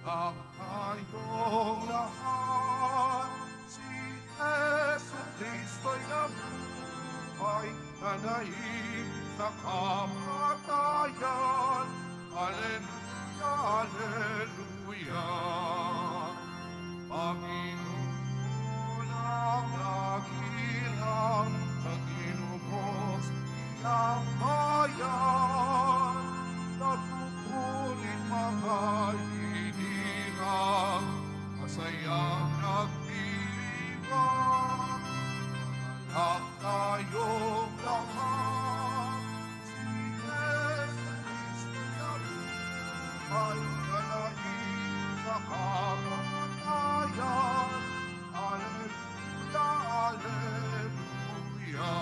Ang tayong lahat, si Jesu Cristo'y nabuhay, nanaig sa kamatayan. Alleluia, Alleluia. Panginoon ang naghirap sa tinubos niyang bayan, natutuling mga hiningang, masayang nagdiwang. Ang tayong lahat, si Jesu Cristo nabuhay, nanaig sa kamatayan. Alleluia, Alleluia.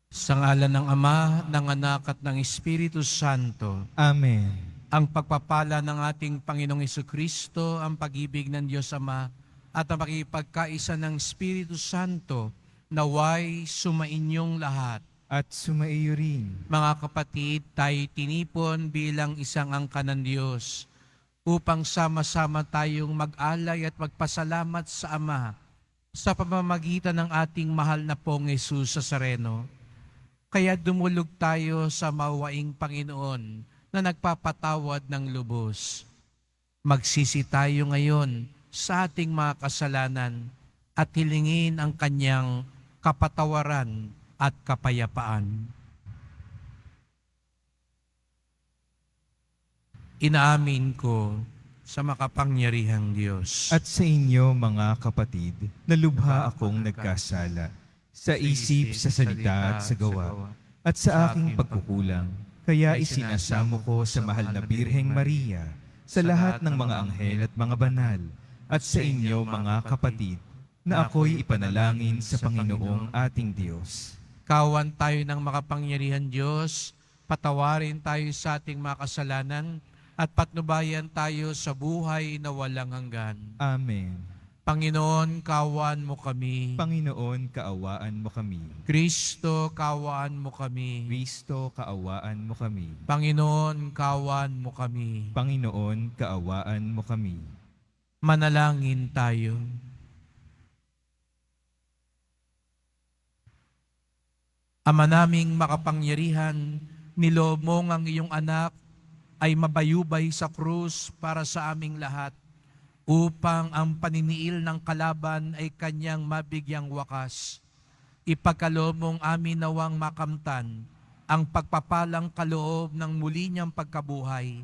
Sa ngalan ng Ama, ng Anak at ng Espiritu Santo. Amen. Ang pagpapala ng ating Panginoong Jesucristo, ang pag-ibig ng Diyos Ama, at ang pakipagkaisa ng Espiritu Santo, naway sumainyong lahat. At sumaiyo rin. Mga kapatid, tayo tinipon bilang isang angka ng Diyos upang sama-sama tayong mag-alay at magpasalamat sa Ama sa pamamagitan ng ating mahal na pong Jesus Nazareno. Kaya dumulog tayo sa mawaing Panginoon na nagpapatawad ng lubos. Magsisi tayo ngayon sa ating mga kasalanan at hilingin ang kanyang kapatawaran at kapayapaan. Inaamin ko sa makapangyarihang Diyos At sa inyo mga kapatid, na lubha akong nagkasala sa isip, sa salita at sa gawa, at sa aking pagkukulang. Kaya isinasamo ko sa mahal na Birheng Maria, sa lahat ng mga anghel at mga banal, at sa inyo mga kapatid, na ako'y ipanalangin sa Panginoong ating Diyos. Kawan tayo ng makapangyarihan Diyos, patawarin tayo sa ating mga kasalanan, at patnubayan tayo sa buhay na walang hanggan. Amen. Panginoon, kawan mo kami. Panginoon, kaawaan mo kami. Kristo, kawan mo kami. Kristo, kaawaan mo kami. Panginoon, kawan mo kami. Panginoon, kaawaan mo kami. Manalangin tayo. Ama naming makapangyarihan, niloob mong ang iyong anak ay mabayubay sa krus para sa aming lahat, upang ang paniniil ng kalaban ay kanyang mabigyang wakas. Ipagkaloob mong amin nawang makamtan ang pagpapalang kaloob ng muli niyang pagkabuhay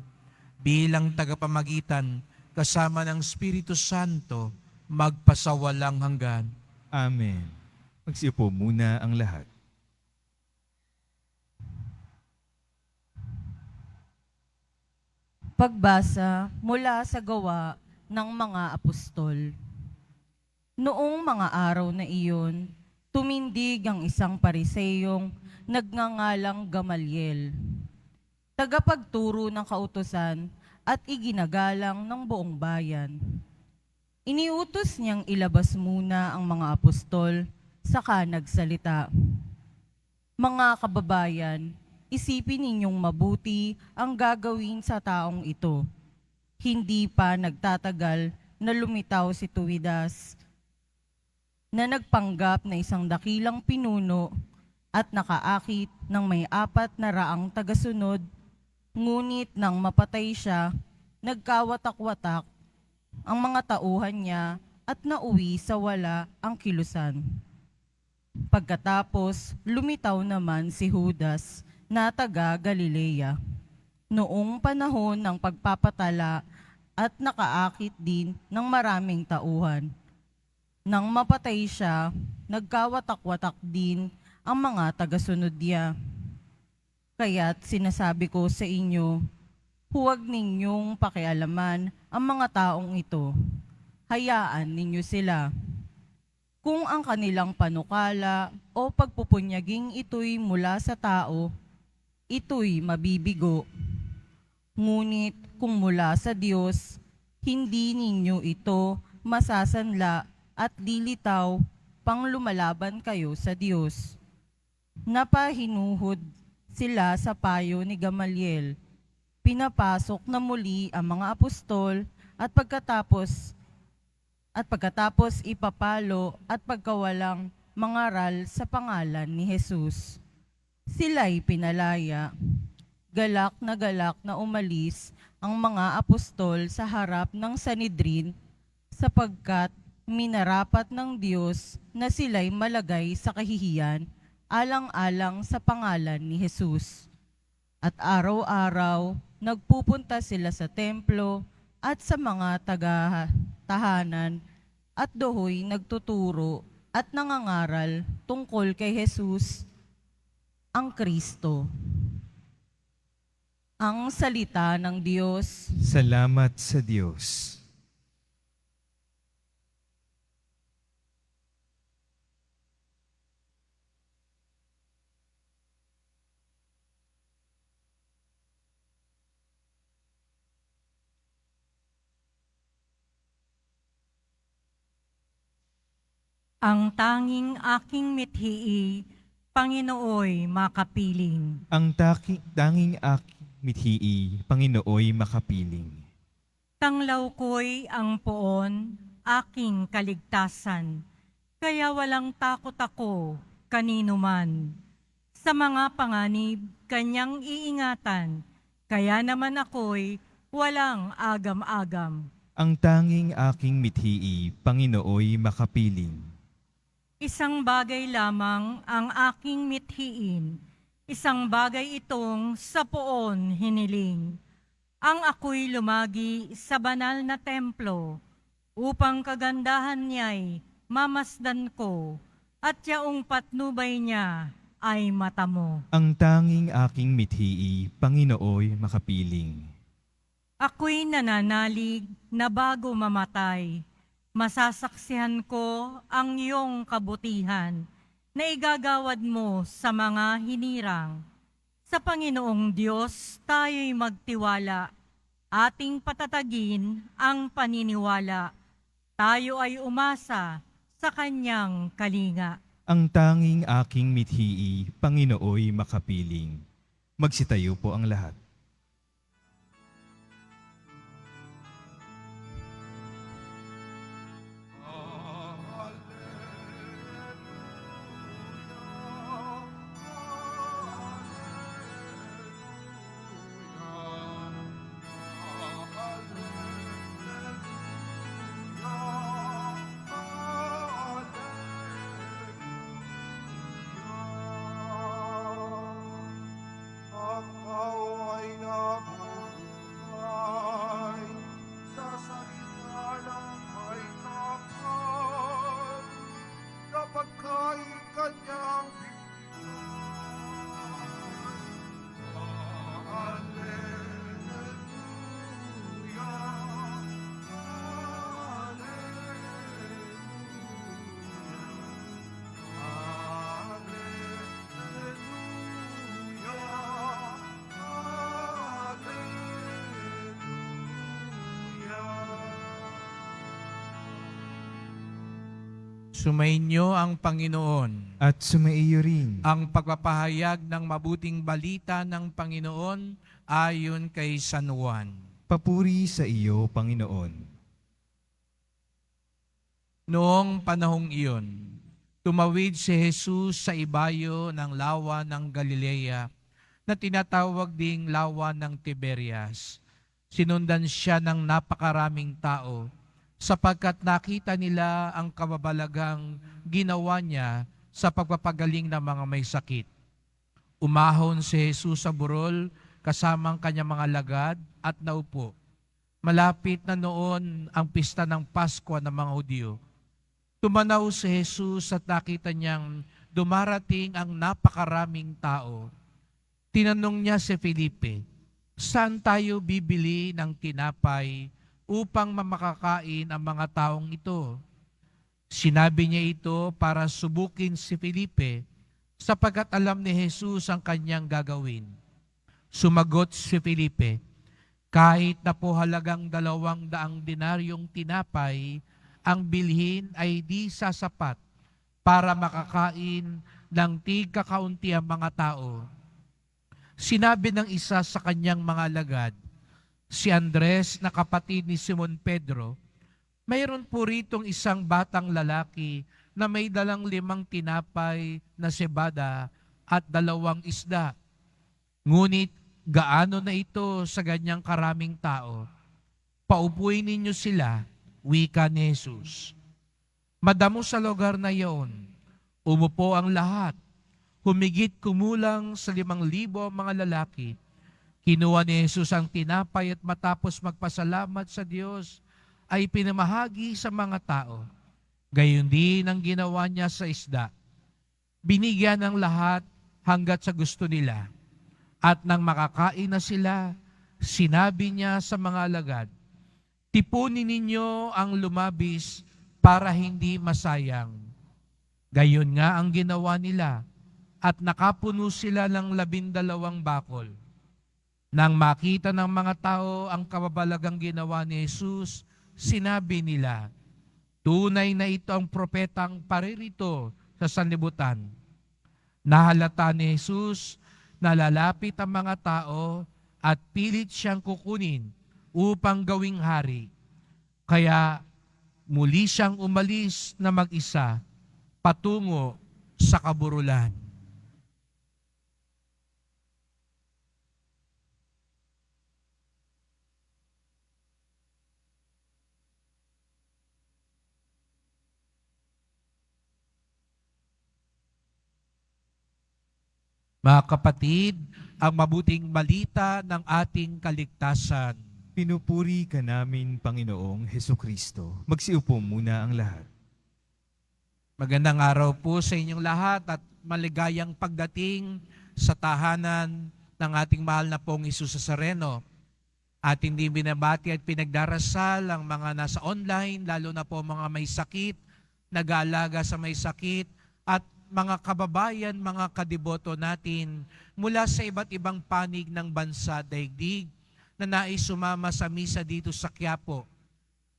bilang tagapamagitan kasama ng Espiritu Santo magpasawalang hanggan. Amen. Magsiupo muna ang lahat. Pagbasa mula sa gawa ng mga apostol. Noong mga araw na iyon, tumindig ang isang pariseyong nagngangalang Gamaliel, tagapagturo ng kautusan at iginagalang ng buong bayan. Iniutos niyang ilabas muna ang mga apostol, saka nagsalita. Mga kababayan, isipin ninyong mabuti ang gagawin sa taong ito. Hindi pa nagtatagal na lumitaw si Tuwidas, na nagpanggap na isang dakilang pinuno at nakaakit ng may 400 tagasunod, ngunit nang mapatay siya, nagkawatak-watak ang mga tauhan niya at nauwi sa wala ang kilusan. Pagkatapos, lumitaw naman si Judas na taga Galilea, noong panahon ng pagpapatala at nakaakit din ng maraming tauhan. Nang mapatay siya, nagkawatak-watak din ang mga tagasunod niya. Kaya't sinasabi ko sa inyo, huwag ninyong pakialaman ang mga taong ito. Hayaan ninyo sila. Kung ang kanilang panukala o pagpupunyaging ito'y mula sa tao, ito'y mabibigo. Ngunit kung mula sa Diyos, hindi ninyo ito masasanla at lilitaw pang lumalaban kayo sa Diyos. Napahinuhod sila sa payo ni Gamaliel. pinapasok na muli ang mga apostol at pagkatapos ipapalo at pagkawalang mangaral sa pangalan ni Jesus. Sila'y pinalaya. Galak na umalis ang mga apostol sa harap ng Sanhedrin sapagkat minarapat ng Diyos na sila'y malagay sa kahihiyan alang-alang sa pangalan ni Jesus. At araw-araw, nagpupunta sila sa templo at sa mga tahanan at dohoy nagtuturo at nangangaral tungkol kay Jesus, ang Kristo. Ang salita ng Diyos. Salamat sa Diyos. Ang tanging aking mithi, Panginooy makapiling. Ang tanging aking mithi, Panginooy makapiling. Tanglaw ko'y ang poon, aking kaligtasan, kaya walang takot ako kanino man. Sa mga panganib, kanyang iingatan, kaya naman ako'y walang agam-agam. Ang tanging aking mithi, Panginooy makapiling. Isang bagay lamang ang aking mithiin, isang bagay itong sa poon hiniling. Ang ako'y lumagi sa banal na templo, upang kagandahan niya'y mamasdan ko, at yaong patnubay niya ay matamo. Ang tanging aking mithi, Panginooy makapiling. Ako'y nananalig na bago mamatay, masasaksihan ko ang iyong kabutihan na igagawad mo sa mga hinirang. Sa Panginoong Diyos tayo'y magtiwala, ating patatagin ang paniniwala. Tayo ay umasa sa kanyang kalinga. Ang tanging aking mithi, Panginooy makapiling. Magsitayo po ang lahat. Sumainyo ang Panginoon. At sumaiyo rin. Ang pagpapahayag ng mabuting balita ng Panginoon ayon kay San Juan. Papuri sa iyo, Panginoon. Noong panahong iyon, tumawid si Jesus sa ibayo ng lawa ng Galilea na tinatawag ding lawa ng Tiberias. Sinundan siya ng napakaraming tao sapagkat nakita nila ang kababalagang ginawa niya sa pagpapagaling ng mga may sakit. Umahon si Jesus sa burol kasamang kanyang mga lagad at naupo. Malapit na noon ang pista ng Pasko ng mga Hudyo. Tumanaw si Jesus at nakita niyang dumarating ang napakaraming tao. Tinanong niya si Felipe, "Saan tayo bibili ng tinapay upang makakain ang mga taong ito?" Sinabi niya ito para subukin si Felipe sapagkat alam ni Jesus ang kanyang gagawin. Sumagot si Felipe, "Kahit na po halagang 200 denaryong tinapay, ang bilhin ay di sasapat para makakain ng tig-kakaunti ang mga tao." sinabi ng isa sa kanyang mga alagad, si Andres na kapatid ni Simon Pedro, mayroon po ritong isang batang lalaki na may dalang 5 tinapay na sebada at 2 isda. Ngunit gaano na ito sa ganyang karaming tao? Paupuin ninyo sila, wika ni Jesus. Madamo sa lugar na iyon, umupo ang lahat. Humigit kumulang sa 5,000 mga lalaki. Kinuha ni Jesus ang tinapay at matapos magpasalamat sa Diyos, ay pinamahagi sa mga tao. Gayon din ang ginawa niya sa isda. Binigyan ng lahat hanggat sa gusto nila. At nang makakain na sila, sinabi niya sa mga alagad, tipunin ninyo ang lumabis para hindi masayang. Gayon nga ang ginawa nila, at nakapuno sila ng 12 bakol. Nang makita ng mga tao ang kababalagang ginawa ni Jesus, sinabi nila, tunay na ito ang propetang paririto sa sanlibutan. Nahalata ni Jesus na lalapit ang mga tao at pilit siyang kukunin upang gawing hari. Kaya muli siyang umalis na mag-isa patungo sa kaburulan. Mga kapatid, ang mabuting balita ng ating kaligtasan. Pinupuri ka namin, Panginoong Hesukristo. Magsiupo muna ang lahat. Magandang araw po sa inyong lahat at maligayang pagdating sa tahanan ng ating mahal na pong Hesus Nazareno. At hindi binabati at pinagdarasal ang mga nasa online, lalo na po mga may sakit, nag-aalaga sa may sakit, at mga kababayan, mga kadiboto natin mula sa iba't ibang panig ng bansa daigdig na nais sumama sa misa dito sa Quiapo,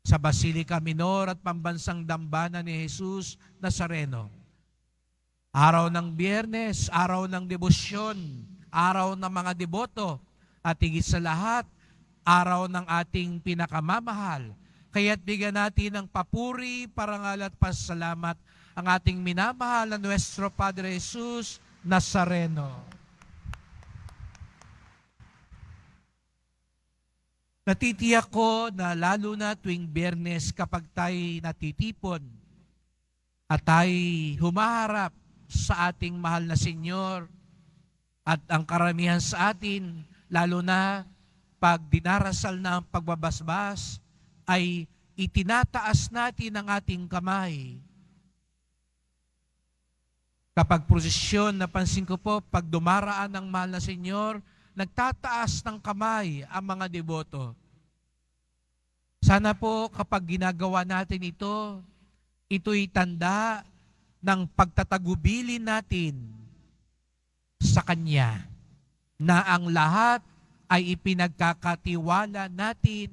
sa Basilica Minor at Pambansang Dambana ni Jesus Nazareno. Araw ng Biyernes, araw ng debosyon, araw ng mga deboto, at higit sa lahat, araw ng ating pinakamamahal. Kaya't bigyan natin ng papuri, parangal at pasalamat ang ating minamahal na Nuestro Padre Jesus Nazareno. Natitiyak ko na lalo na tuwing Biyernes kapag tayo natitipon at tayo humaharap sa ating mahal na Senyor at ang karamihan sa atin, lalo na pag dinarasal na ang pagbabasbas, ay itinataas natin ang ating kamay. Kapag prosesyon, napansin ko po, pag dumaraan ng mahal na Senyor, nagtataas ng kamay ang mga deboto. Sana po kapag ginagawa natin ito, ito'y tanda ng pagtatagubilin natin sa Kanya, na ang lahat ay ipinagkakatiwala natin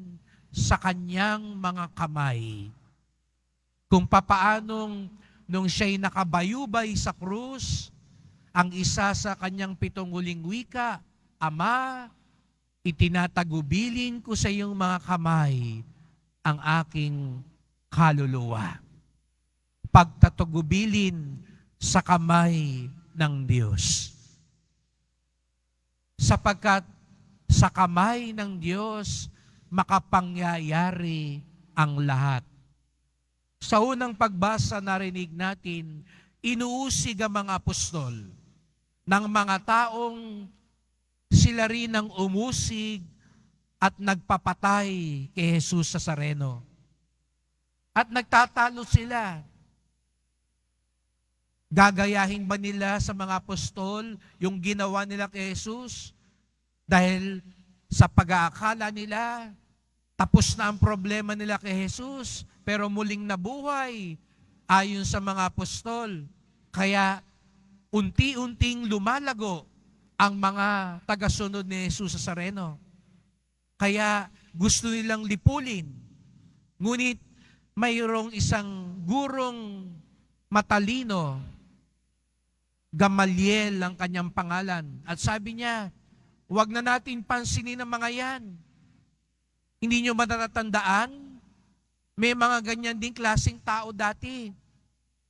sa Kanyang mga kamay. Kung papaanong nung siya'y nakabayubay sa krus, ang isa sa Kanyang 7 huling wika, Ama, itinatagubilin ko sa iyong mga kamay ang aking kaluluwa. Pagtatagubilin sa kamay ng Diyos. Sapagkat sa kamay ng Diyos, makapangyayari ang lahat. Sa unang pagbasa, narinig natin, inuusig ang mga apostol ng mga taong sila rin ang umusig at nagpapatay kay Jesus Nazareno. At nagtatalo sila. Gagayahin ba nila sa mga apostol yung ginawa nila kay Jesus? Dahil sa pag-aakala nila, tapos na ang problema nila kay Jesus, pero muling nabuhay ayon sa mga apostol. Kaya unti-unting lumalago ang mga tagasunod ni Jesus Nazareno. Kaya gusto nilang lipulin. Ngunit mayroong isang gurong matalino, Gamaliel ang kanyang pangalan. At sabi niya, Huwag na natin pansinin ang mga yan. Hindi nyo matatandaan? May mga ganyan ding klaseng tao dati.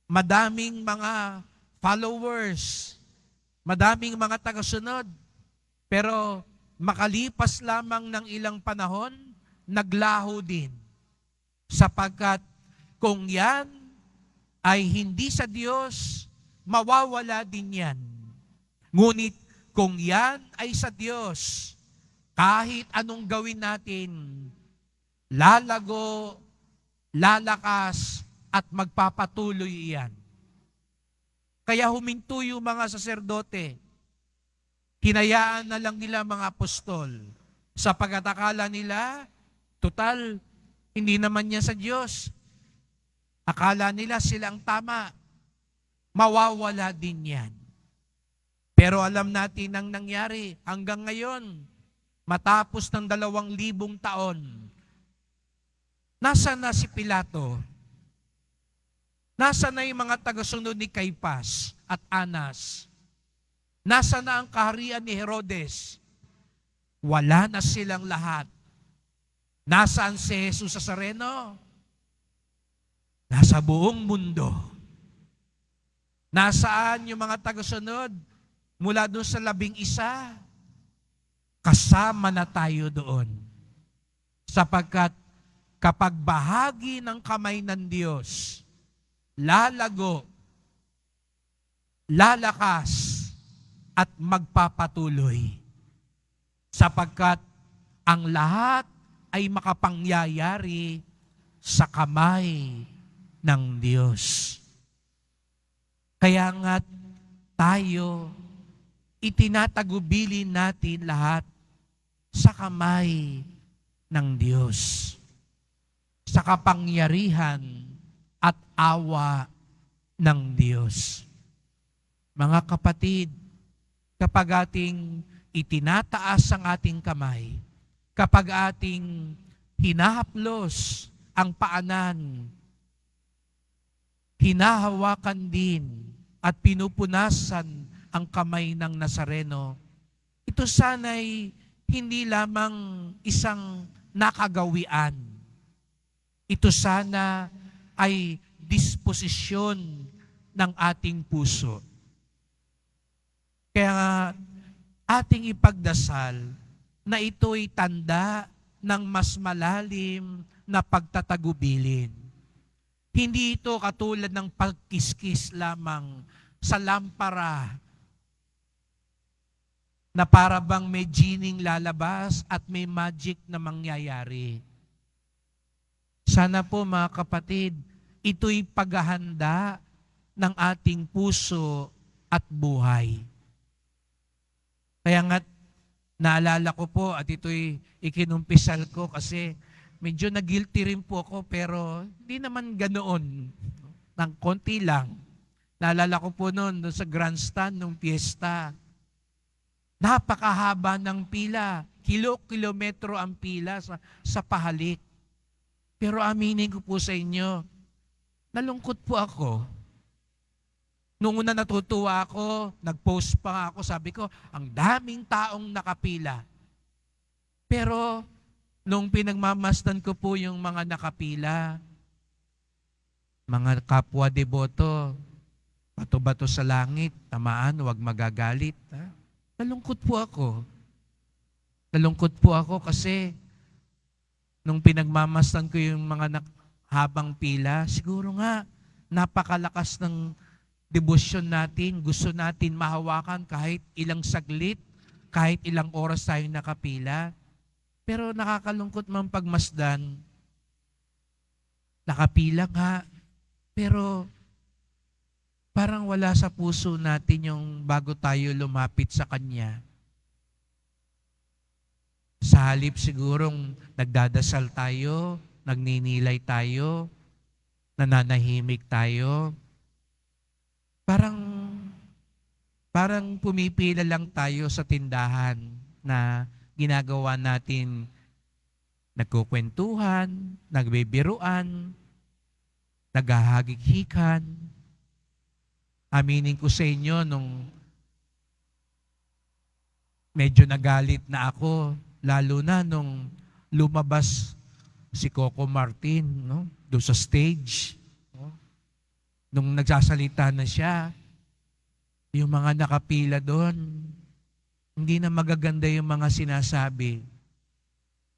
Madaming mga followers, madaming mga tagasunod. Pero makalipas lamang ng ilang panahon, naglaho din. Sapagkat kung yan ay hindi sa Diyos, mawawala din yan. Ngunit kung yan ay sa Diyos, kahit anong gawin natin, lalago, lalakas, at magpapatuloy iyan. Kaya huminto yung mga saserdote. Hinayaan na lang nila mga apostol. Sa pagkatakala nila, total, hindi naman niya sa Diyos. Akala nila sila ang tama. Mawawala din yan. Pero alam natin ang nangyari hanggang ngayon, matapos ng 2,000 taon, nasa na si Pilato? Nasa na yung mga tagasunod ni Caiphas at Anas? Nasa na ang kaharian ni Herodes? Wala na silang lahat. Nasaan si Jesus Nazareno? Nasa buong mundo. Nasaan yung mga tagasunod mula doon sa 11? Kasama na tayo doon. Sapagkat kapag bahagi ng kamay ng Diyos, lalago, lalakas, at magpapatuloy. Sapagkat ang lahat ay makapangyayari sa kamay ng Diyos. Kaya nga tayo, itinatagubilin natin lahat sa kamay ng Diyos. Sa kapangyarihan at awa ng Diyos. Mga kapatid, kapag ating itinataas ang ating kamay, kapag ating hinahaplos ang paanan, hinahawakan din at pinupunasan ang kamay ng Nazareno, ito sana'y hindi lamang isang nakagawian. Ito sana ay disposisyon ng ating puso. Kaya nga, ating ipagdasal na ito'y tanda ng mas malalim na pagtatagubilin. Hindi ito katulad ng pagkiskis lamang sa lampara na para bang may jining lalabas at may magic na mangyayari. Sana po mga kapatid, ito'y paghahanda ng ating puso at buhay. Kaya nga, naalala ko po at ito'y ikinumpisal ko kasi medyo na-guilty rin po ako pero hindi naman ganoon. Nang konti lang. Naalala ko po noon sa grandstand nung piyesta. Napakahaba ng pila. Kilometro ang pila sa pahalik. Pero aminin ko po sa inyo, nalungkot po ako. Nung una natutuwa ako, nag-post pa ako, sabi ko, ang daming taong nakapila. Pero, nung pinagmamasdan ko po yung mga nakapila, mga kapwa deboto, bato-bato sa langit, tamaan, huwag magagalit. Ha? Nalungkot po ako. Nalungkot po ako kasi nung pinagmamasdan ko yung mga habang pila, siguro nga, napakalakas ng debosyon natin, gusto natin mahawakan kahit ilang saglit, kahit ilang oras tayo nakapila. Pero nakakalungkot man pagmasdan, nakapila nga, pero parang wala sa puso natin yung bago tayo lumapit sa Kanya. Sa halip sigurong nagdadasal tayo, nagninilay tayo, nananahimik tayo, Parang pumipila lang tayo sa tindahan na ginagawa natin, nagkukwentuhan, nagbibiruan, naghahagikikan. Aminin ko sa inyo, nung medyo nagalit na ako, lalo na nung lumabas si Coco Martin, no? Doon sa stage. No? Nung nagsasalita na siya, yung mga nakapila doon, hindi na magaganda yung mga sinasabi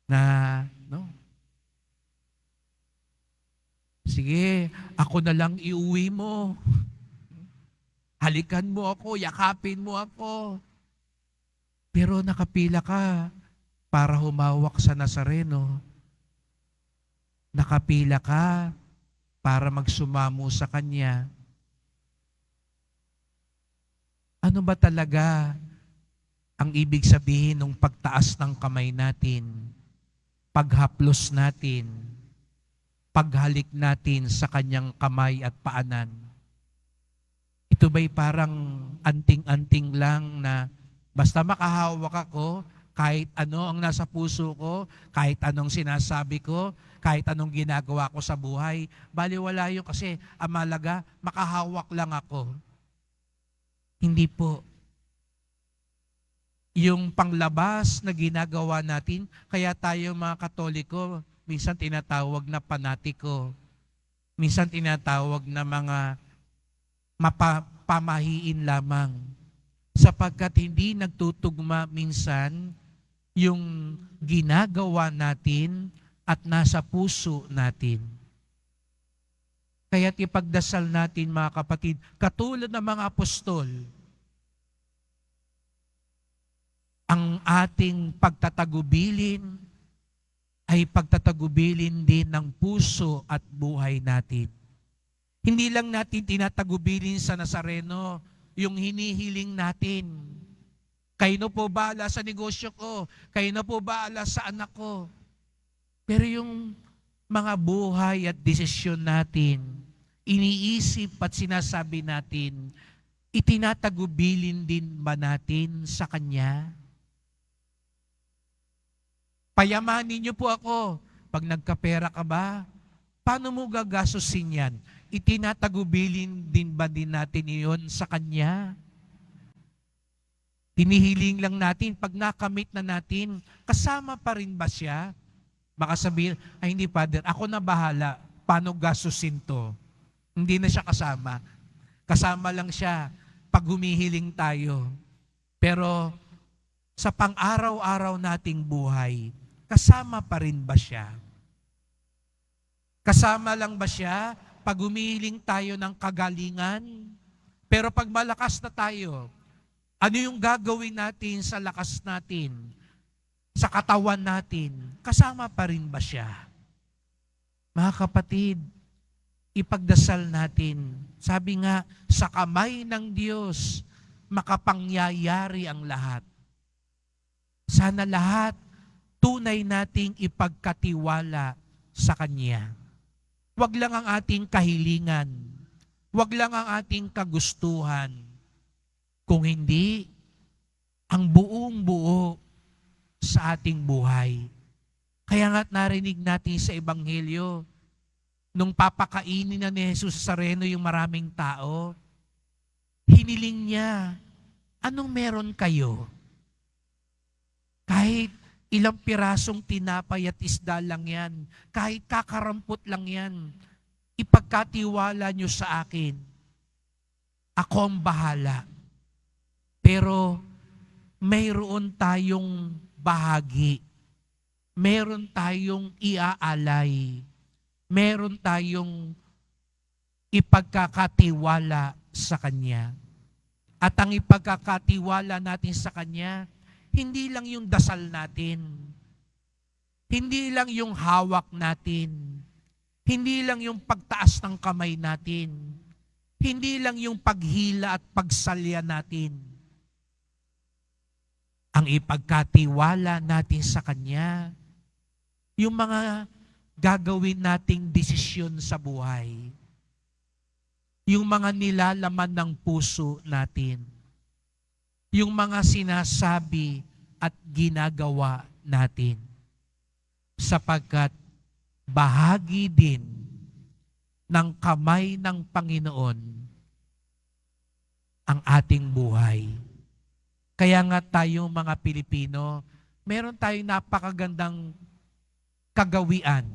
na, no? Sige, ako na lang iuwi mo. Halikan mo ako, yakapin mo ako. Pero nakapila ka para humawak sa Nazareno. Nakapila ka para magsumamo sa Kanya. Ano ba talaga ang ibig sabihin ng pagtaas ng kamay natin, paghaplos natin, paghalik natin sa Kanyang kamay at paanan? Ito ba'y parang anting-anting lang na basta makahawak ako, kahit ano ang nasa puso ko, kahit anong sinasabi ko, kahit anong ginagawa ko sa buhay, baliwala yun kasi ang mahalaga, makahawak lang ako. Hindi po. Yung panglabas na ginagawa natin, kaya tayo mga Katoliko, minsan tinatawag na panatiko. Minsan tinatawag na mga pamahiin lamang. Sapagkat hindi nagtutugma minsan yung ginagawa natin at nasa puso natin. Kaya't ipagdasal natin mga kapatid, katulad ng mga apostol, ang ating pagtatagubilin ay pagtatagubilin din ng puso at buhay natin. Hindi lang natin tinatagubilin sa Nazareno yung hinihiling natin. Kayo na po bahala sa negosyo ko. Kayo na po bahala sa anak ko. Pero yung mga buhay at desisyon natin, iniisip at sinasabi natin, itinatagubilin din ba natin sa Kanya? Payamanin niyo po ako. Pag nagkapera ka ba, paano mo gagastusin yan? Itinatagubilin din ba din natin iyon sa Kanya? Hinihiling lang natin, pag nakamit na natin, kasama pa rin ba siya? Baka sabihin, ay hindi Father, ako na bahala, paano gastusin to? Hindi na siya kasama. Kasama lang siya pag humihiling tayo. Pero sa pang-araw-araw nating buhay, kasama pa rin ba siya? Kasama lang ba siya pag humihiling tayo ng kagalingan? Pero pag malakas na tayo, ano yung gagawin natin sa lakas natin, sa katawan natin? Kasama pa rin ba siya? Mga kapatid, ipagdasal natin. Sabi nga, sa kamay ng Diyos, makapangyayari ang lahat. Sana lahat tunay nating ipagkatiwala sa Kanya. Huwag lang ang ating kahilingan. Huwag lang ang ating kagustuhan. Kung hindi, ang buong buo sa ating buhay. Kaya nga't narinig natin sa Ebanghelyo, nung papakainin na ni Jesus sa Nazareno yung maraming tao, hiniling niya, anong meron kayo? Kahit ilang pirasong tinapay at isda lang yan, kahit kakarampot lang yan, ipagkatiwala nyo sa akin. Ako ang bahala. Pero mayroon tayong bahagi. Meron tayong iaalay. Meron tayong ipagkakatiwala sa Kanya. At ang ipagkakatiwala natin sa Kanya, hindi lang yung dasal natin. Hindi lang yung hawak natin. Hindi lang yung pagtaas ng kamay natin. Hindi lang yung paghila at pagsalya natin. Ang ipagkatiwala natin sa Kanya, yung mga gagawin nating desisyon sa buhay, yung mga nilalaman ng puso natin, yung mga sinasabi at ginagawa natin, sapagkat bahagi din ng kamay ng Panginoon ang ating buhay. Kaya nga tayong mga Pilipino, meron tayong napakagandang kagawian.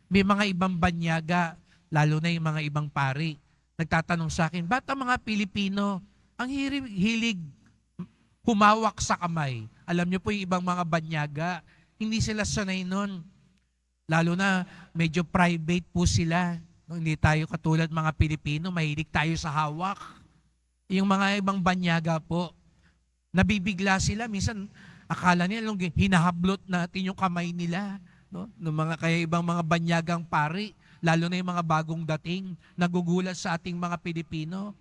May mga ibang banyaga, lalo na yung mga ibang pari, nagtatanong sa akin, ba't ang mga Pilipino ang hilig humawak sa kamay? Alam niyo po yung ibang mga banyaga, hindi sila sanay nun. Lalo na medyo private po sila. No, hindi tayo katulad mga Pilipino, mahilig tayo sa hawak. Yung mga ibang banyaga po, nabibigla sila. Minsan, akala nila hinahablot natin yung kamay nila. No? Kaya ibang mga banyagang pari, lalo na yung mga bagong dating, nagugulat sa ating mga Pilipino.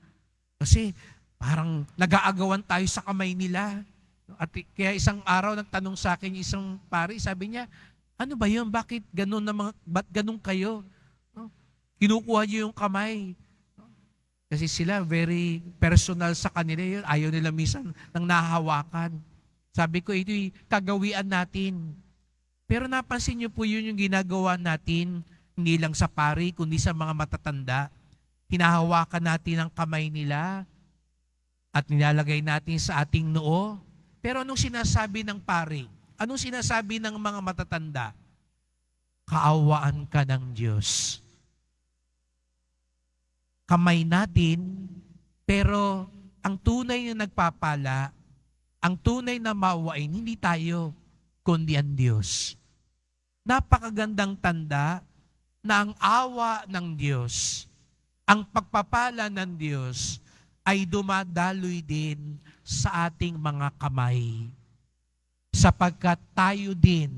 Kasi parang nag-aagawan tayo sa kamay nila. At kaya isang araw nagtanong sa akin isang pari, sabi niya, ano ba yun? Bakit ganun kayo? No? Kinukuha niyo yung kamay. Kasi sila very personal sa kanila yun. Ayaw nila minsan nang nahahawakan. Sabi ko, ito'y kagawian natin. Pero napansin niyo po yun yung ginagawa natin, hindi lang sa pari, kundi sa mga matatanda. Hinahawakan natin ang kamay nila at nilalagay natin sa ating noo. Pero anong sinasabi ng pari? Anong sinasabi ng mga matatanda? Kaawaan ka ng Diyos. Kamay natin, pero ang tunay na nagpapala, ang tunay na maawain, hindi tayo, kundi ang Diyos. Napakagandang tanda na ang awa ng Diyos, ang pagpapala ng Diyos, ay dumadaloy din sa ating mga kamay. Sapagkat tayo din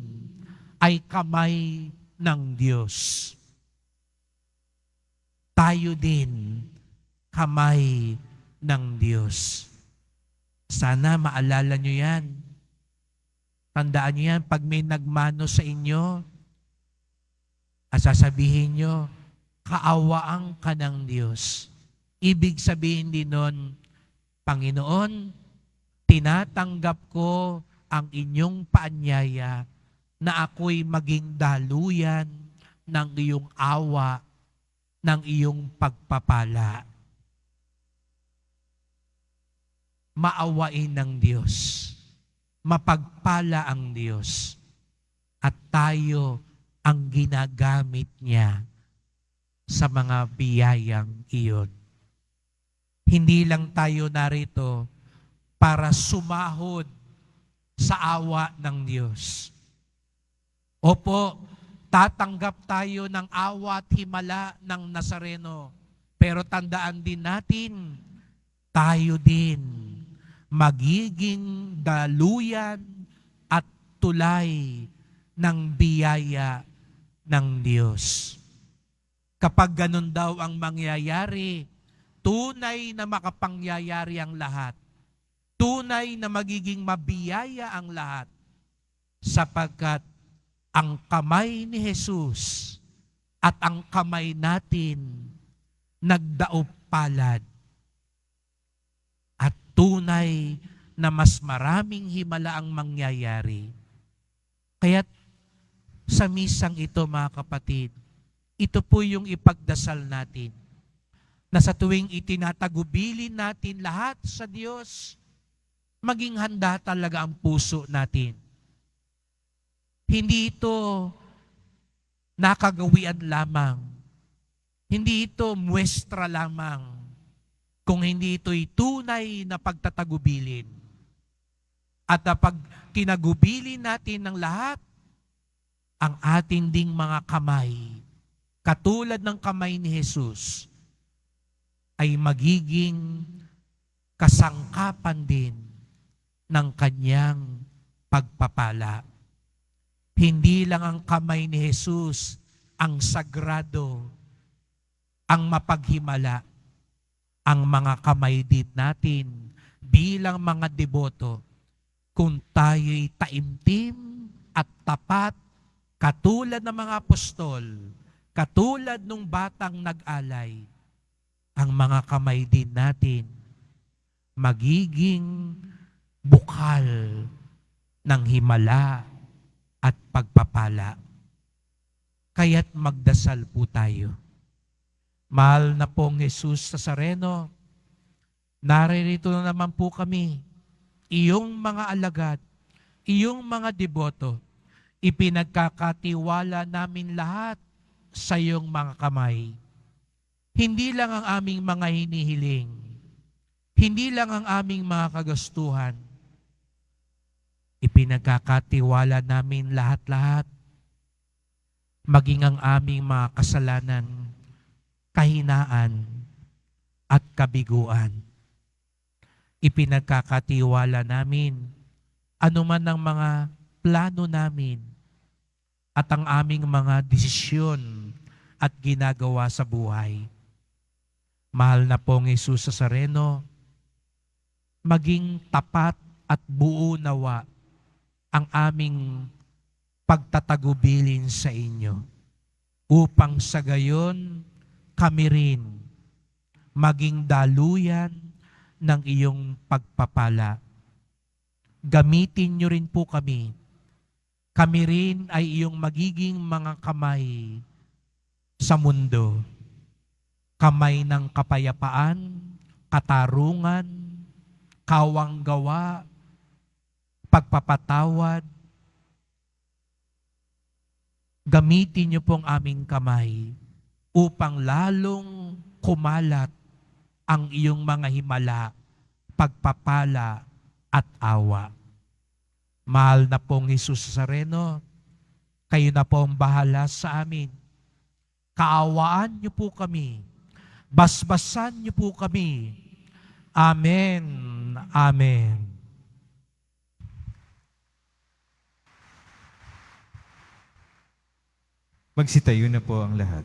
ay kamay ng Diyos. Tayo din kamay ng Diyos. Sana maalala nyo yan. Tandaan nyo yan, pag may nagmano sa inyo, at sasabihin nyo, kaawaan ka ng Diyos. Ibig sabihin din nun, Panginoon, tinatanggap ko ang inyong paanyaya na ako'y maging daluyan ng iyong awa, ng iyong pagpapala. Maawain ng Diyos. Mapagpala ang Diyos. At tayo ang ginagamit niya sa mga biyayang iyon. Hindi lang tayo narito para sumahod sa awa ng Diyos. Opo, tatanggap tayo ng awa at himala ng Nazareno. Pero tandaan din natin, tayo din magiging daluyan at tulay ng biyaya ng Diyos. Kapag ganun daw ang mangyayari, tunay na makapangyayari ang lahat. Tunay na magiging mabiyaya ang lahat. Sapagkat ang kamay ni Jesus at ang kamay natin nagdaop palad. At tunay na mas maraming himala ang mangyayari. Kaya't sa misang ito, mga kapatid, ito po yung ipagdasal natin. Na sa tuwing itinatagubilin natin lahat sa Diyos, maging handa talaga ang puso natin. Hindi ito nakagawian lamang. Hindi ito muestra lamang. Kung hindi ito'y tunay na pagtatagubilin. At pag kinagubilin natin ng lahat, ang ating ding mga kamay, katulad ng kamay ni Jesus, ay magiging kasangkapan din ng kanyang pagpapala. Hindi lang ang kamay ni Jesus ang sagrado, ang mapaghimala, ang mga kamay din natin bilang mga deboto, kung tayo'y taimtim at tapat, katulad ng mga apostol, katulad ng batang nag-alay, ang mga kamay din natin magiging bukal ng himala at pagpapala. Kaya't magdasal po tayo. Mahal na pong Jesus Nazareno, naririto na naman po kami iyong mga alagad, iyong mga deboto, ipinagkakatiwala namin lahat sa iyong mga kamay. Hindi lang ang aming mga hinihiling, hindi lang ang aming mga kagastuhan, ipinagkakatiwala namin lahat-lahat, maging ang aming mga kasalanan, kahinaan, at kabiguan. Ipinagkakatiwala namin anuman ang mga plano namin at ang aming mga desisyon at ginagawa sa buhay. Mahal na pong Jesus Nazareno, maging tapat at buo nawa ang aming pagtatagubilin sa inyo upang sa gayon kami rin maging daluyan ng iyong pagpapala. Gamitin niyo rin po kami. Kami rin ay iyong magiging mga kamay sa mundo. Kamay ng kapayapaan, katarungan, kawanggawa, pagpapatawad. Gamitin niyo pong aming kamay upang lalong kumalat ang iyong mga himala, pagpapala at awa. Mahal na pong Jesus Nazareno, kayo na po ang bahala sa amin. Kaawaan niyo po kami. Basbasan niyo po kami. Amen. Amen. Magsitayo na po ang lahat.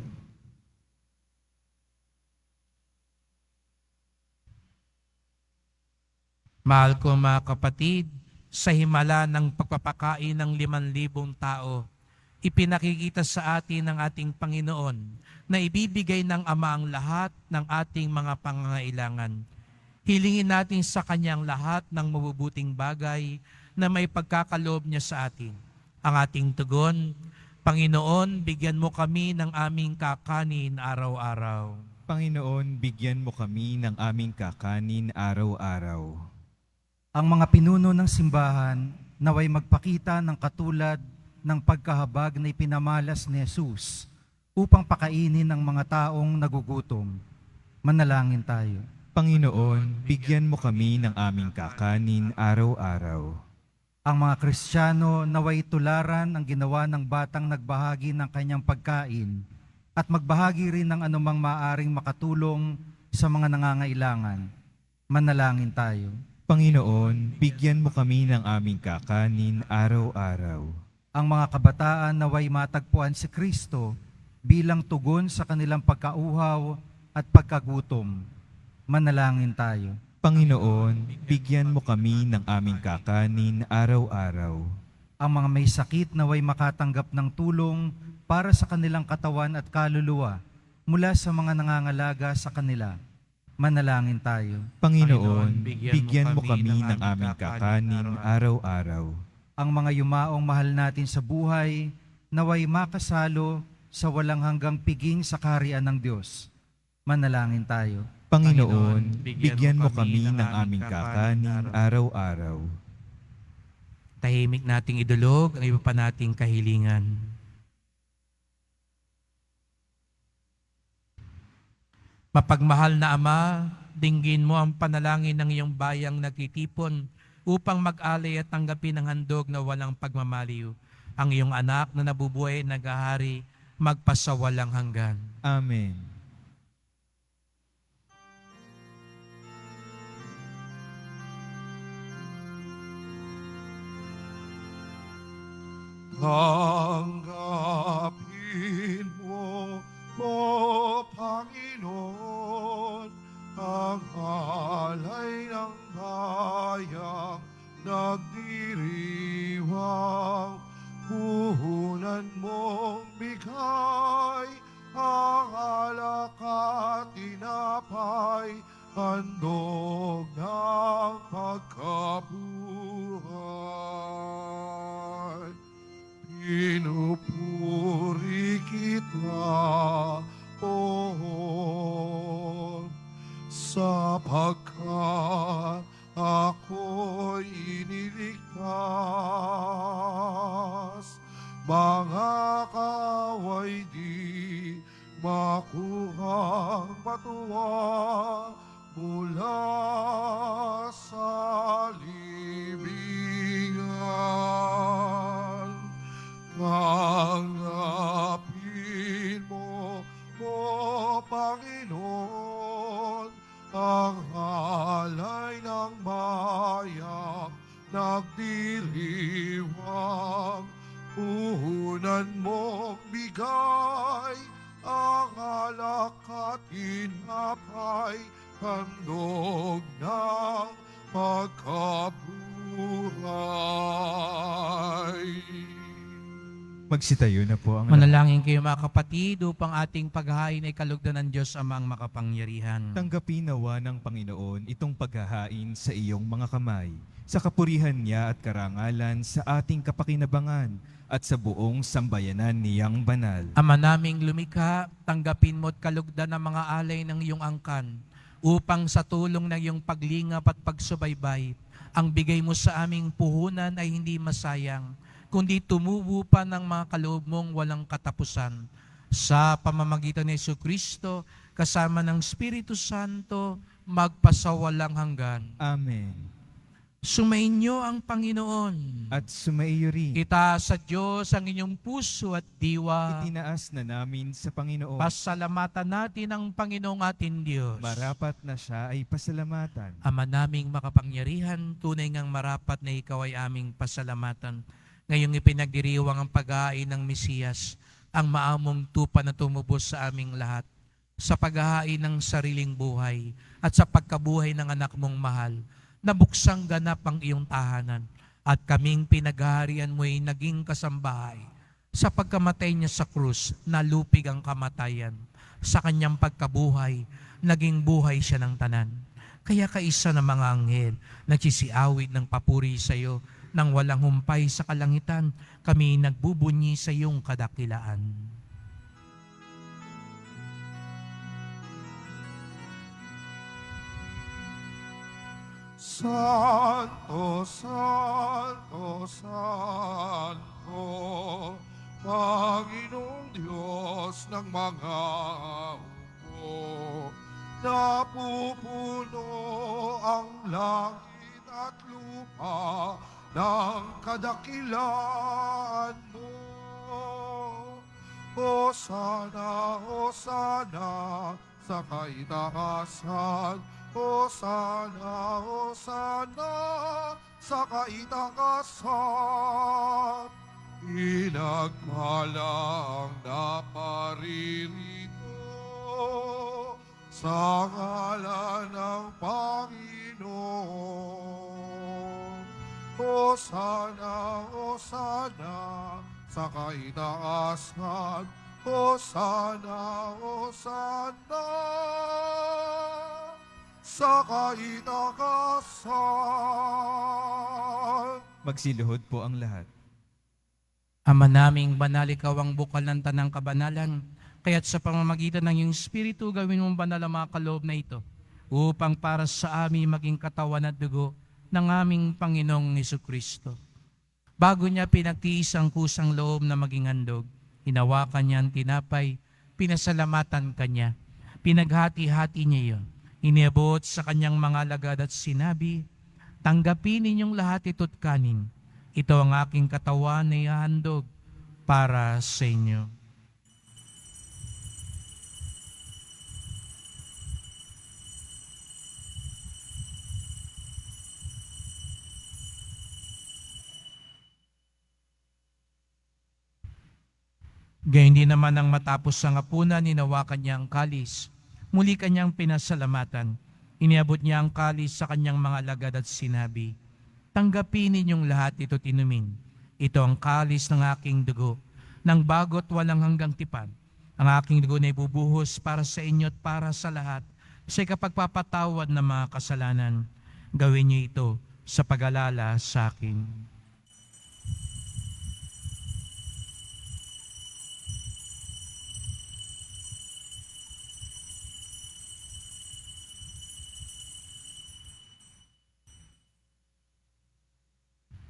Mahal ko mga kapatid, sa himala ng pagpapakain ng 5,000 tao, ipinakikita sa atin ng ating Panginoon na ibibigay ng Ama ang lahat ng ating mga pangangailangan. Hilingin natin sa Kanyang lahat ng mabubuting bagay na may pagkakaloob niya sa atin. Ang ating tugon, Panginoon, bigyan mo kami ng aming kakanin araw-araw. Panginoon, bigyan mo kami ng aming kakanin araw-araw. Ang mga pinuno ng simbahan naway magpakita ng katulad ng pagkahabag na ipinamalas ni Jesus upang pakainin ng mga taong nagugutom. Manalangin tayo. Panginoon, bigyan mo kami ng aming kakanin araw-araw. Ang mga Kristiyano naway tularan ang ginawa ng batang nagbahagi ng kanyang pagkain at magbahagi rin ng anumang maaring makatulong sa mga nangangailangan. Manalangin tayo. Panginoon, bigyan mo kami ng aming kakanin araw-araw. Ang mga kabataan naway matagpuan si Kristo bilang tugon sa kanilang pagkauhaw at pagkagutom. Manalangin tayo. Panginoon, bigyan mo kami ng aming kakanin araw-araw. Ang mga may sakit naway makatanggap ng tulong para sa kanilang katawan at kaluluwa mula sa mga nangangalaga sa kanila. Manalangin tayo. Panginoon, bigyan mo kami ng aming kakanin araw-araw. Ang mga yumaong mahal natin sa buhay naway makasalo sa walang hanggang piging sa kaharian ng Diyos. Manalangin tayo. Panginoon, bigyan mo kami ng aming kakanin araw-araw. Tahimik nating idulog ang iba pa nating kahilingan. Mapagmahal na Ama, dinggin mo ang panalangin ng iyong bayang nagtitipon upang mag-alay at tanggapin ang handog na walang pagmamaliw. Ang iyong anak na nabubuhay at naghahari, magpasawalang hanggan. Amen. Tanggapin mo, O Panginoon, ang alay ng bayang nagdiriwang. Puhunan mong bigay ang alak at tinapay, handog ng pagkabuhay. Pinupuri ay di makuhang matuwa mula sa libingan. Tanggapin mo, O Panginoon, ang alay ng bayang nagdiriwang. Puhunan mong bigay ang alak at tinapay, handog ng pagkabuhay. Magsitayo na po ang lahat. Manalangin kayo mga kapatid upang ating paghahain ay kalugdan ng Diyos Amang makapangyarihan. Tanggapin nawa ng Panginoon itong paghahain sa iyong mga kamay, sa kapurihan niya at karangalan sa ating kapakinabangan at sa buong sambayanan niyang banal. Ama naming lumikha, tanggapin mo at kalugdan ng mga alay ng iyong angkan, upang sa tulong ng iyong paglingap at pagsubaybay, ang bigay mo sa aming puhunan ay hindi masayang, kundi tumubo pa ng mga kaloob mong walang katapusan. Sa pamamagitan ni Jesucristo, kasama ng Espiritu Santo, magpasawalang hanggan. Amen. Sumainyo ang Panginoon. At sumaiyo rin. Itaas sa Diyos ang inyong puso at diwa. Itinaas na namin sa Panginoon. Pasalamatan natin ang Panginoong ating Diyos. Marapat na siya ay pasalamatan. Ama naming makapangyarihan, tunay ngang marapat na ikaw ay aming pasalamatan. Ngayong ipinagdiriwang ang paghahain ng Mesiyas, ang maamong tupa na tumubos sa aming lahat, sa paghahain ng sariling buhay at sa pagkabuhay ng anak mong mahal, nabuksang ganap ang iyong tahanan at kaming pinaghaharian mo ay naging kasambahay. Sa pagkamatay niya sa krus, nalupig ang kamatayan. Sa kanyang pagkabuhay, naging buhay siya ng tanan. Kaya kaisa ng mga anghel, nagsisiawit ng papuri sa iyo, nang walang humpay sa kalangitan, kami nagbubunyi sa iyong kadakilaan. Santo, Santo, Santo, Panginoong Diyos ng mga hukbo, napupuno ang langit at lupa ng kadakilaan mo. Hosana, Hosana sa kaitaasan, Hosana, Hosana sa kaitaasan. Pinagpala ang naparirito sa ngalan ng Panginoon. Hosana, Hosana sa kaitaasan, Hosana, Hosana sa kaitaasan. Magsiluhod po ang lahat. Ama naming banal, ikaw ang bukal ng tanang kabanalan, kaya't sa pamamagitan ng iyong Espiritu, gawin mong banal ang mga kaloob na ito, upang para sa amin maging katawan at dugo ng aming Panginoong Jesucristo. Bago niya pinagtiis ang kusang loob na maging handog, hinawakan niya ang tinapay, pinasalamatan kanya, pinaghati-hati niya iyon, iniabot sa kanyang mga alagad at sinabi, tanggapin ninyong lahat ito't kanin. Ito ang aking katawan na ihahandog para sa inyo. Gayun din naman ang matapos sa hapunan, hinawakan niya ang kalis. Muli kanyang pinasalamatan. Iniabot niya ang kalis sa kanyang mga alagad at sinabi, tanggapin ninyong lahat ito't inumin. Ito ang kalis ng aking dugo, ng bago't walang hanggang tipan. Ang aking dugo na ibubuhos para sa inyo at para sa lahat, sa ikapagpapatawad ng mga kasalanan. Gawin niyo ito sa pag-alala sa akin.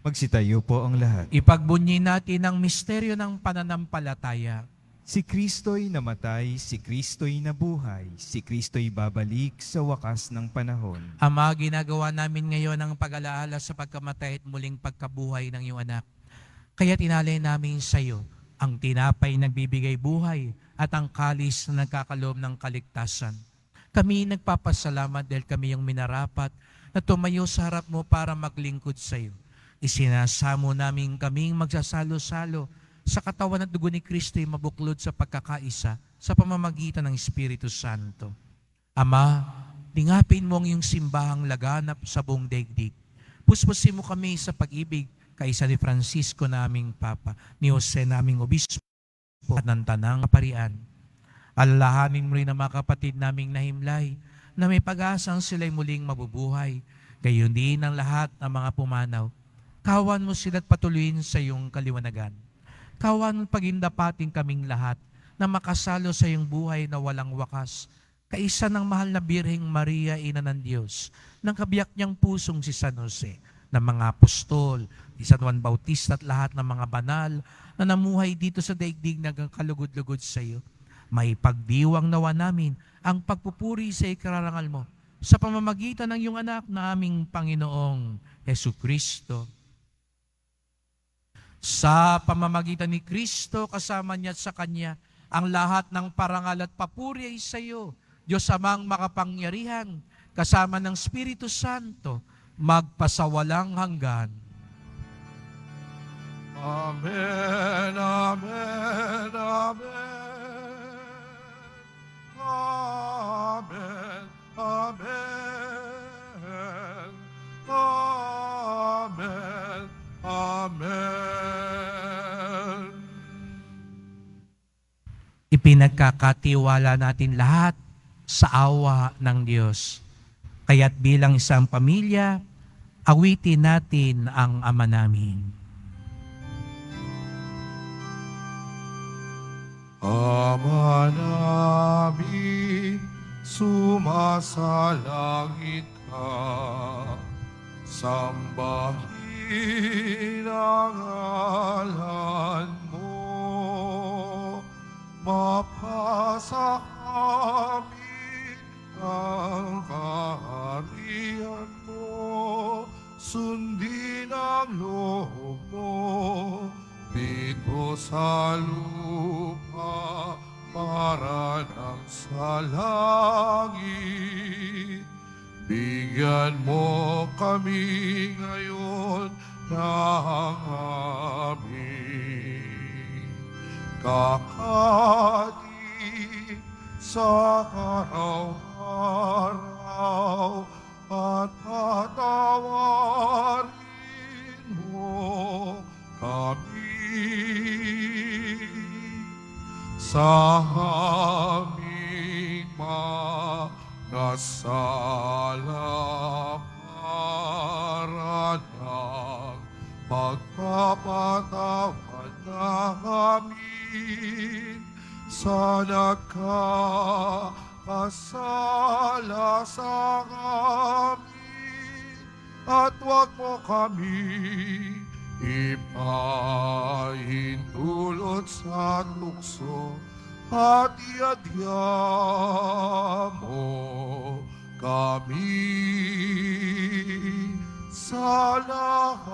Magsitayo po ang lahat. Ipagbunyi natin ang misteryo ng pananampalataya. Si Kristo'y namatay, si Kristo'y nabuhay, si Kristo'y babalik sa wakas ng panahon. Ama, ginagawa namin ngayon ang pag-alaala sa pagkamatay at muling pagkabuhay ng iyong anak. Kaya tinalay namin sa iyo ang tinapay nagbibigay buhay at ang kalis na nagkakaloob ng kaligtasan. Kami nagpapasalamat dahil kami yung minarapat na tumayo sa harap mo para maglingkod sa iyo. Isinasamo namin kaming magsasalo-salo sa katawan at dugo ni Kristo'y mabuklod sa pagkakaisa sa pamamagitan ng Espiritu Santo. Ama, lingapin mo ang iyong simbahang laganap sa buong daigdig. Puspusin mo kami sa pag-ibig kaisa ni Francisco naming Papa, ni Jose naming Obispo at ng Tanang Kaparian. Alalahanin mo rin ang mga kapatid naming nahimlay na may pag-asang sila'y muling mabubuhay. Gayon din ang lahat ng mga pumanaw. Kawan mo sila't patuloyin sa iyong kaliwanagan. Kawan pagindapating kaming lahat na makasalo sa iyong buhay na walang wakas, kaisa ng mahal na Birheng Maria, Ina ng Diyos, ng kabiyak niyang pusong si San Jose, ng mga apostol, ni San Juan Bautista at lahat ng mga banal na namuhay dito sa daigdig na kalugod-lugod sa iyo. May pagdiwang nawa namin ang pagpupuri sa ikararangal mo sa pamamagitan ng iyong anak na aming Panginoong Jesucristo. Sa pamamagitan ni Kristo, kasama niya at sa Kanya, ang lahat ng parangal at papuri ay sa iyo, Diyos Amang makapangyarihan, kasama ng Espiritu Santo, magpasawalang hanggan. Amen, amen, amen. Amen, amen. Amen, amen. Ipinagkakatiwala natin lahat sa awa ng Diyos. Kaya't bilang isang pamilya, awitin natin ang Ama namin. Ama namin, sumasalangit ka, sambahin ang ngalan mo, mapasa amin ang kaharian mo, sundin ang loob mo, dito sa lupa para nang sa langit. Bigyan mo kami ngayon ng aming kakanin sa araw-araw at patawarin mo kami sa aming mga sala para ng pagpapatawad namin sa nagkakasala sa amin, at huwag mo kami ipahintulot sa tukso, at iadya mo kami sa lahat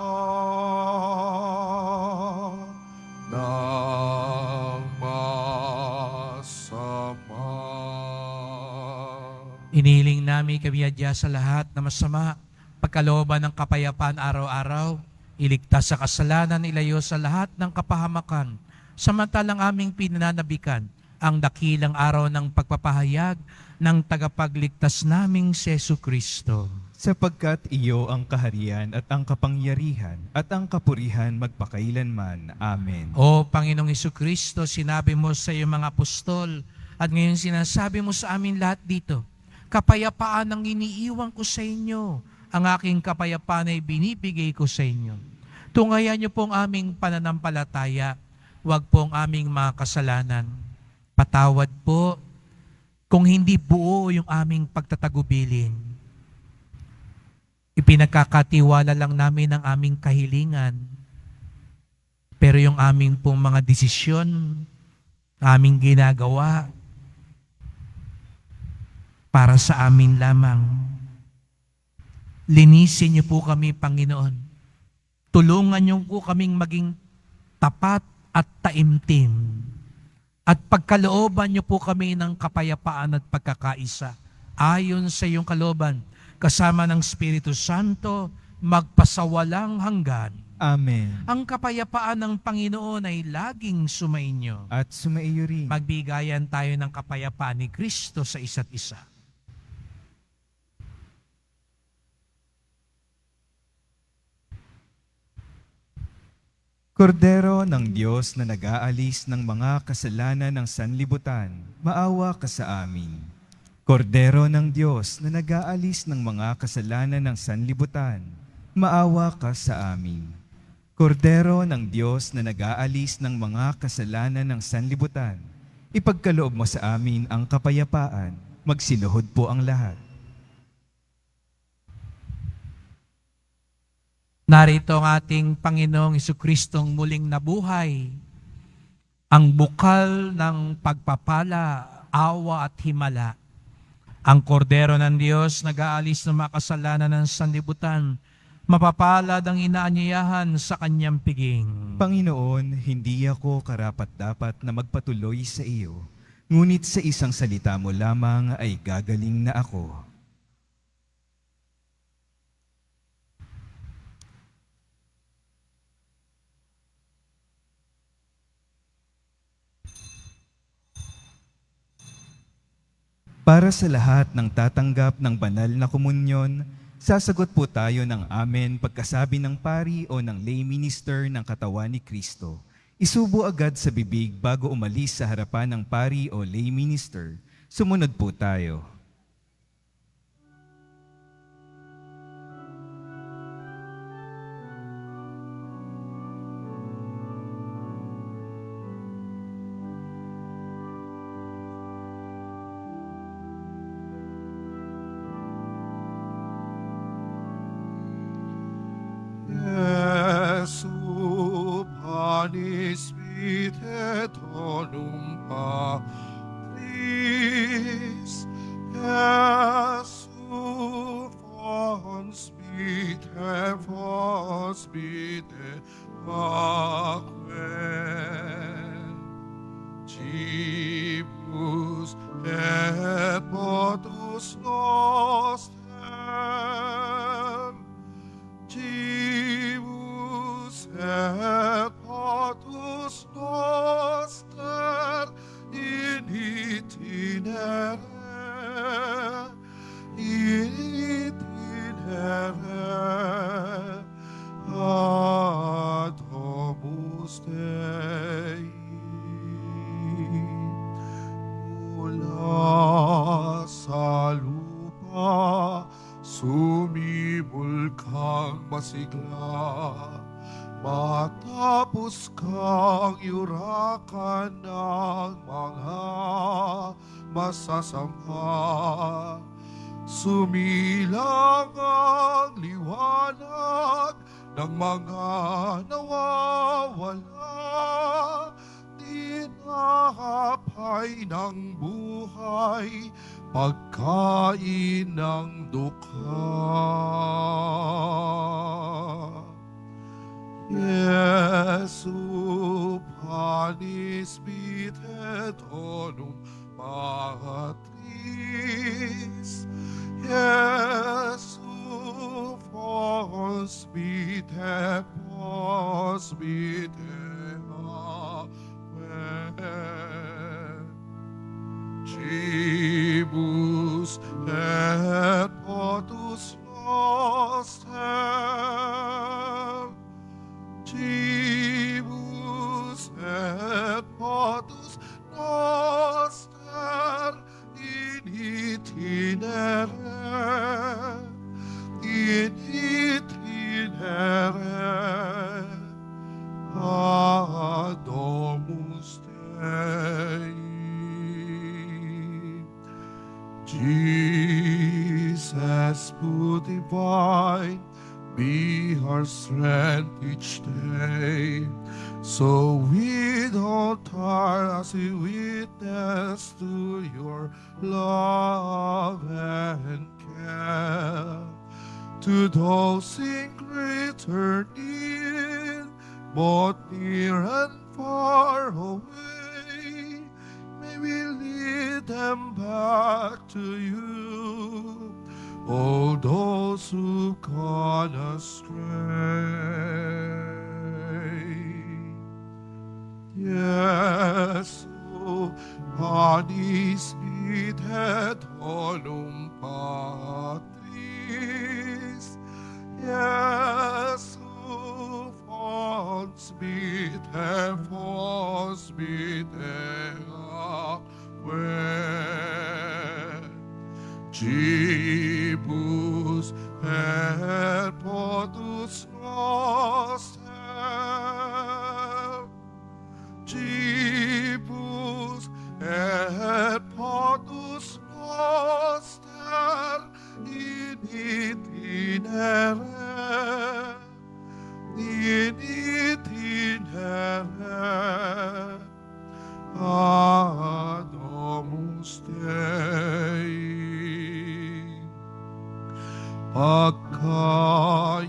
ng masama. Iniling namin kami adya sa lahat na masama, pagkalooban ng kapayapaan araw-araw, iligtas sa kasalanan, ilayo sa lahat ng kapahamakan, samantalang aming pinananabikan ang dakilang araw ng pagpapahayag ng tagapagligtas naming si Jesucristo. Sapagkat iyo ang kaharian at ang kapangyarihan at ang kapurihan magpakailanman. Amen. O Panginoong Jesucristo, sinabi mo sa iyong mga apostol at ngayon sinasabi mo sa amin lahat dito, kapayapaan ang iniiwan ko sa inyo, ang aking kapayapaan ay binibigay ko sa inyo. Tungayan niyo pong aming pananampalataya, huwag pong aming mga kasalanan. Patawad po kung hindi buo yung aming pagtatagubilin. Ipinagkakatiwala lang namin ang aming kahilingan. Pero yung aming pong mga desisyon, aming ginagawa para sa amin lamang. Linisin niyo po kami, Panginoon. Tulungan niyo po kaming maging tapat at taimtim. At pagkalooban niyo po kami ng kapayapaan at pagkakaisa ayon sa iyong kalooban, kasama ng Espiritu Santo, magpasawalang hanggan. Amen. Ang kapayapaan ng Panginoon ay laging sumainyo. At sumaiyo rin. Magbigayan tayo ng kapayapaan ni Kristo sa isa't isa. Kordero ng Diyos na nag-aalis ng mga kasalanan ng sanlibutan, maawa ka sa amin. Kordero ng Diyos na nag-aalis ng mga kasalanan ng sanlibutan, maawa ka sa amin. Kordero ng Diyos na nag-aalis ng mga kasalanan ng sanlibutan, ipagkaloob mo sa amin ang kapayapaan. Magsiluhod po ang lahat. Narito ang ating Panginoong Jesukristong muling nabuhay, ang bukal ng pagpapala, awa at himala. Ang kordero ng Diyos nag-aalis ng mga kasalanan ng sanlibutan, mapapalad ang inaanyayahan sa kanyang piging. Panginoon, hindi ako karapat-dapat na magpatuloy sa iyo, ngunit sa isang salita mo lamang ay gagaling na ako. Para sa lahat ng tatanggap ng banal na komunyon, sasagot po tayo ng amen pagkasabi ng pari o ng lay minister ng katawan ni Kristo. Isubo agad sa bibig bago umalis sa harapan ng pari o lay minister. Sumunod po tayo. Jesu panis vitae donum Patris, Jesu fons vitae aquae, cibus et potus noster, cibus et potus noster in itinere ad Domus Dei. Mula sa lupa sumibol kang masigla, matapos kang yurakan ng mga masasama. Sumilang ang liwanag ng mga nawawala, tinahapay ng buhay, pagkain ng dukha. Jesu panis vitae donum Patris, Jesu fons vitae aquae, cibus et potus noster, cibus et potus noster in itinere ad Domus Dei. Jesus, who divine, be our strength each day, so we don't altar as we witness to your love and care. To those in greater need, both near and far away, may we lead them back to you. All those who've gone astray. Yesu, panis bidet honum Patris. Jesu, fons bite aquae. Cibus et potus noster. Cibus et potus noster in itinere, Adomus Dei. Pagkain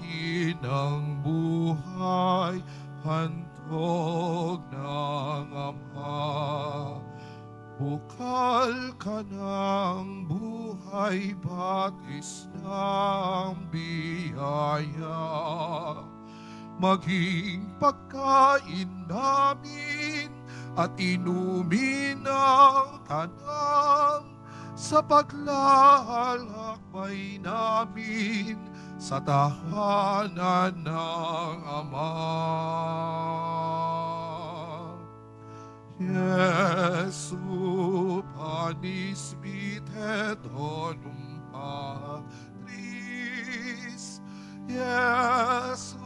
ng buhay, handog ng Ama. Bukal ka ng buhay, batis ng biyaya. Maging pagkain namin at inumin ng tanang sa paglalakbay namin sa tahanan ng Ama. Jesu, panis bitet honum Patris. Jesu,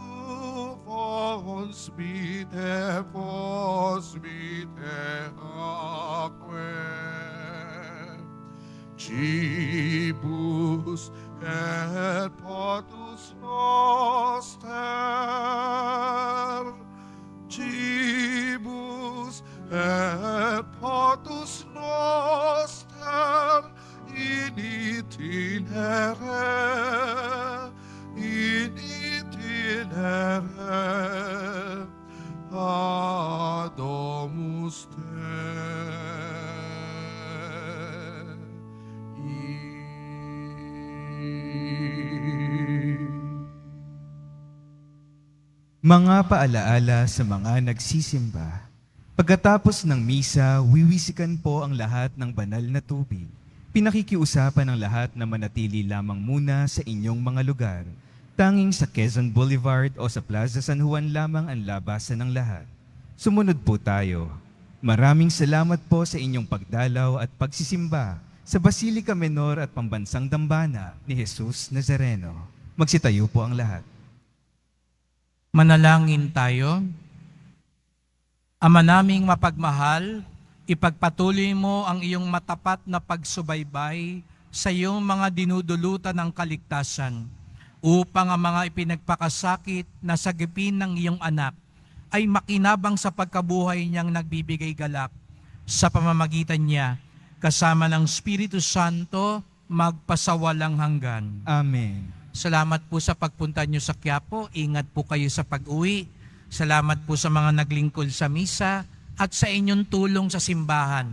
fons bite aquae. Cibus et potus noster. Cibus et potus noster in itinere, Adomus Dei. Mga paalaala sa mga nagsisimba. Pagkatapos ng misa, wiwisikan po ang lahat ng banal na tubig. Pinakikiusapan ang lahat na manatili lamang muna sa inyong mga lugar. Tanging sa Quezon Boulevard o sa Plaza San Juan lamang ang labasan ng lahat. Sumunod po tayo. Maraming salamat po sa inyong pagdalaw at pagsisimba sa Basilica Menor at Pambansang Dambana ni Jesus Nazareno. Magsitayo po ang lahat. Manalangin tayo. Ama naming mapagmahal, ipagpatuloy mo ang iyong matapat na pagsubaybay sa iyong mga dinudulutan ng kaligtasan upang ang mga ipinagpakasakit na sagipin ng iyong anak ay makinabang sa pagkabuhay niyang nagbibigay galak sa pamamagitan niya kasama ng Espiritu Santo magpasawalang hanggan. Amen. Salamat po sa pagpunta niyo sa Quiapo. Ingat po kayo sa pag-uwi. Salamat po sa mga naglingkod sa misa at sa inyong tulong sa simbahan.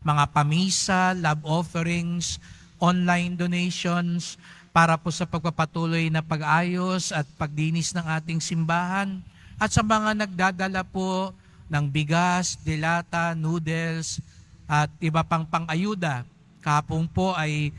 Mga pamisa, love offerings, online donations, para po sa pagpapatuloy na pag-ayos at pagdinis ng ating simbahan. At sa mga nagdadala po ng bigas, dilata, noodles, at iba pang pang-ayuda. Kahapon po ay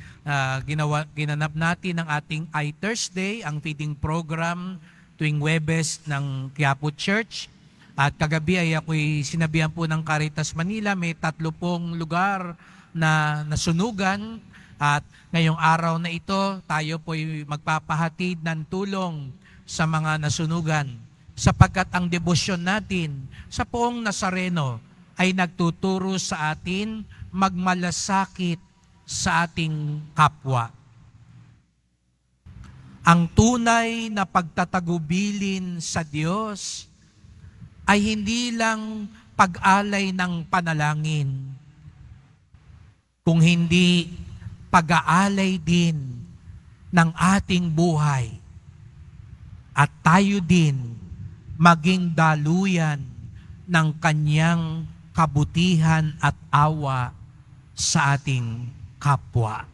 ginanap natin ang ating I-Thursday, ang feeding program tuwing Huwebes ng Quiapo Church. At kagabi ay ako'y sinabihan po ng Caritas Manila, may 30 lugar na nasunugan. At ngayong araw na ito, tayo po'y magpapahatid ng tulong sa mga nasunugan. Sapagkat ang debosyon natin sa Poong Nazareno ay nagtuturo sa atin magmalasakit sa ating kapwa. Ang tunay na pagtatagubilin sa Diyos ay hindi lang pag-alay ng panalangin, kung hindi pag-aalay din ng ating buhay, at tayo din maging daluyan ng kanyang kabutihan at awa sa ating kapwa.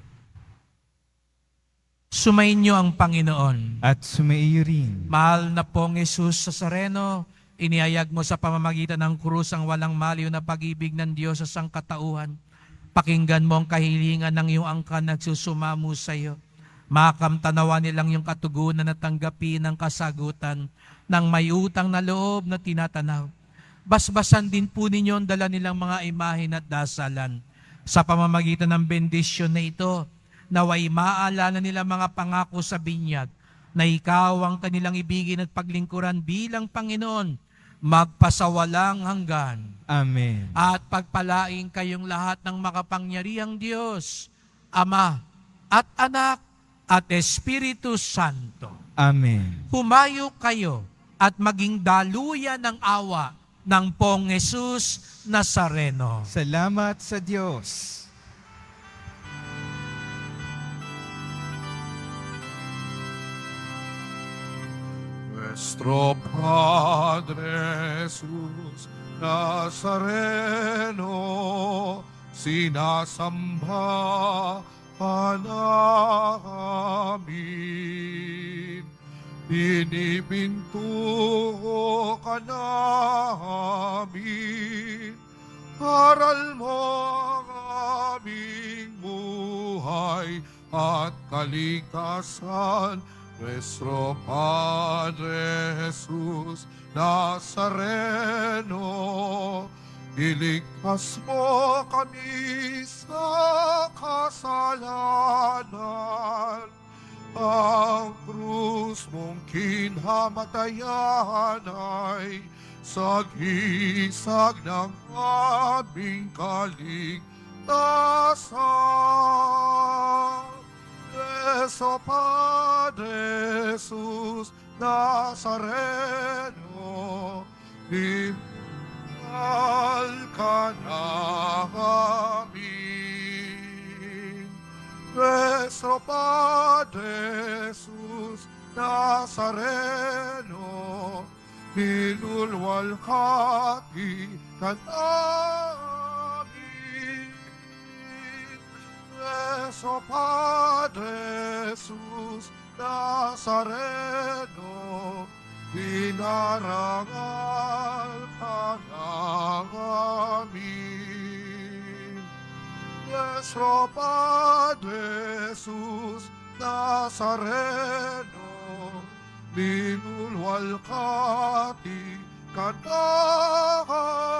Sumainyo ang Panginoon. At sumaiyo rin. Mahal na pong Jesus Nazareno, inihayag mo sa pamamagitan ng krus ang walang maliw na pag-ibig ng Diyos sa sangkatauhan. Pakinggan mo ang kahilingan ng iyong angkan nagsusumamo sa iyo. Makamtanawa nilang yung katugunan at tanggapin ang kasagutan ng may utang na loob na tinatanaw. Basbasan din po ninyo ang dala nilang mga imahin at dasalan. Sa pamamagitan ng bendisyon na ito, naway maalala nila mga pangako sa binyag na ikaw ang kanilang ibigin at paglingkuran bilang Panginoon, magpasawalang hanggan. Amen. At pagpalaing kayong lahat ng makapangyarihang Diyos, Ama at Anak at Espiritu Santo. Amen. Humayo kayo at maging daluyan ng awa ng Pong Jesus Nazareno. Salamat sa Diyos. Nuestro Padre Jesús Nazareno, sinasamba ka namin. Pinipinto ka namin. Aral mo ang aming buhay at kalikasan. Nuestro Padre Jesús Nazareno, iligtas mo kami sa kasalanan. Ang krus mong kinamatayan ay sagisag ng aming kaligtasan. Eso Padre Jesus Nazareno, ibal ka namin. Nuestro Padre Jesus Nazareno, binulwalhati ka namin. Nuestro Padre Jesus Nazareno, binarangal ka namin. Nuestro Padre Jesus Nazareno, binulwalhati ka namin.